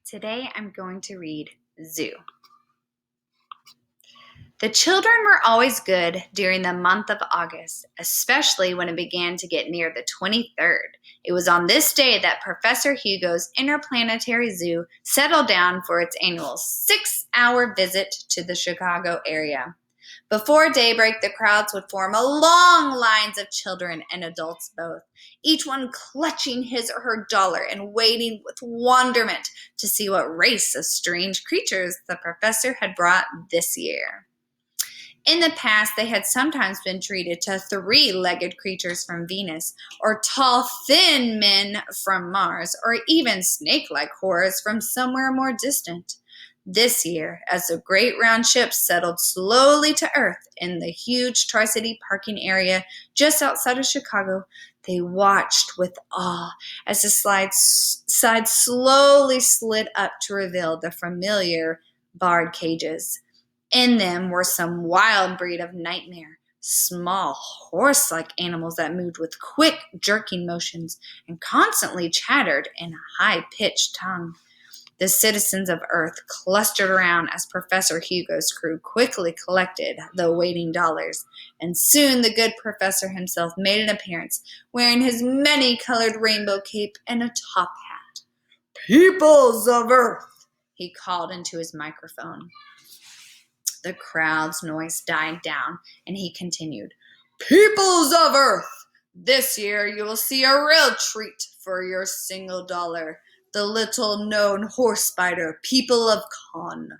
Today I'm going to read Zoo. The children were always good during the month of August, especially when it began to get near the 23rd. It was on this day that Professor Hugo's Interplanetary Zoo settled down for its annual 6-hour visit to the Chicago area. Before daybreak, the crowds would form a long lines of children and adults both, each one clutching his or her dollar and waiting with wonderment to see what race of strange creatures the professor had brought this year. In the past, they had sometimes been treated to 3-legged creatures from Venus, or tall, thin men from Mars, or even snake-like horrors from somewhere more distant. This year, as the great round ship settled slowly to Earth in the huge Tri-City parking area just outside of Chicago, they watched with awe as the side slowly slid up to reveal the familiar barred cages. In them were some wild breed of nightmare, small horse-like animals that moved with quick, jerking motions and constantly chattered in a high-pitched tongue. The citizens of Earth clustered around as Professor Hugo's crew quickly collected the waiting dollars, and soon the good professor himself made an appearance, wearing his many-colored rainbow cape and a top hat. "Peoples of Earth," he called into his microphone. The crowd's noise died down, and he continued, "Peoples of Earth, this year you will see a real treat for your single dollar. The little-known horse spider, people of Con,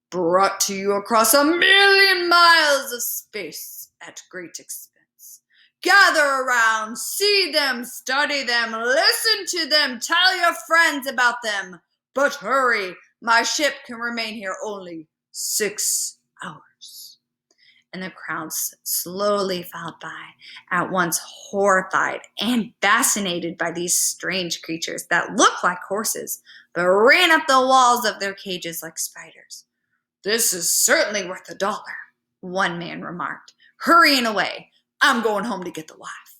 brought to you across 1,000,000 miles of space at great expense. Gather around, see them, study them, listen to them, tell your friends about them. But hurry, my ship can remain here only 6 hours." And the crowds slowly filed by, at once horrified and fascinated by these strange creatures that looked like horses, but ran up the walls of their cages like spiders. "This is certainly worth $1, one man remarked, hurrying away. "I'm going home to get the wife."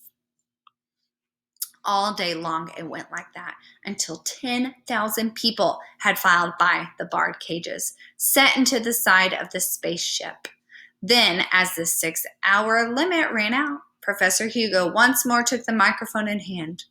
All day long it went like that, until 10,000 people had filed by the barred cages, set into the side of the spaceship. Then, as the 6-hour limit ran out, Professor Hugo once more took the microphone in hand.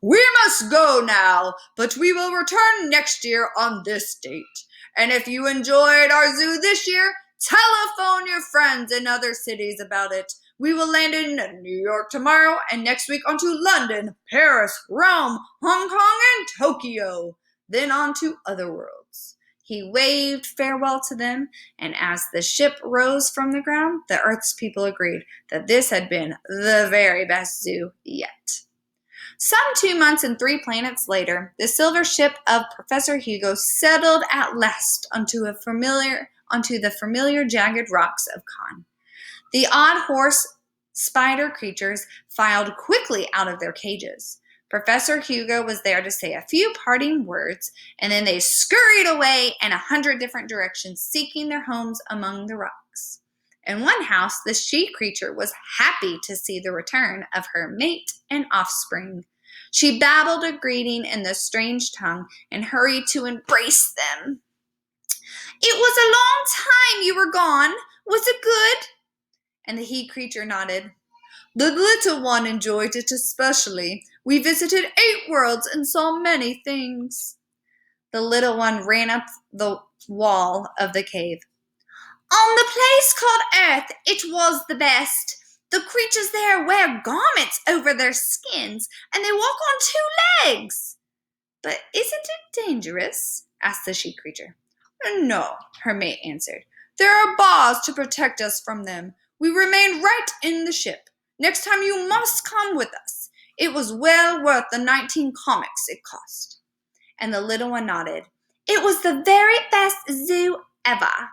"We must go now, but we will return next year on this date. And if you enjoyed our zoo this year, telephone your friends in other cities about it. We will land in New York tomorrow, and next week on to London, Paris, Rome, Hong Kong, and Tokyo. Then on to other worlds." He waved farewell to them, and as the ship rose from the ground, the Earth's people agreed that this had been the very best zoo yet. Some 2 months and 3 planets later, the silver ship of Professor Hugo settled at last onto the familiar jagged rocks of Con. The odd horse spider creatures filed quickly out of their cages. Professor Hugo was there to say a few parting words, and then they scurried away in 100 different directions, seeking their homes among the rocks. In one house, the she creature was happy to see the return of her mate and offspring. She babbled a greeting in the strange tongue and hurried to embrace them. "It was a long time you were gone. Was it good?" And the he creature nodded. "The little one enjoyed it especially. We visited 8 worlds and saw many things." The little one ran up the wall of the cave. "On the place called Earth, it was the best. The creatures there wear garments over their skins, and they walk on 2 legs. "But isn't it dangerous?" asked the she creature. "No," her mate answered. "There are bars to protect us from them. We remain right in the ship. Next time you must come with us. It was well worth the 19 comics it cost." And the little one nodded. "It was the very best zoo ever.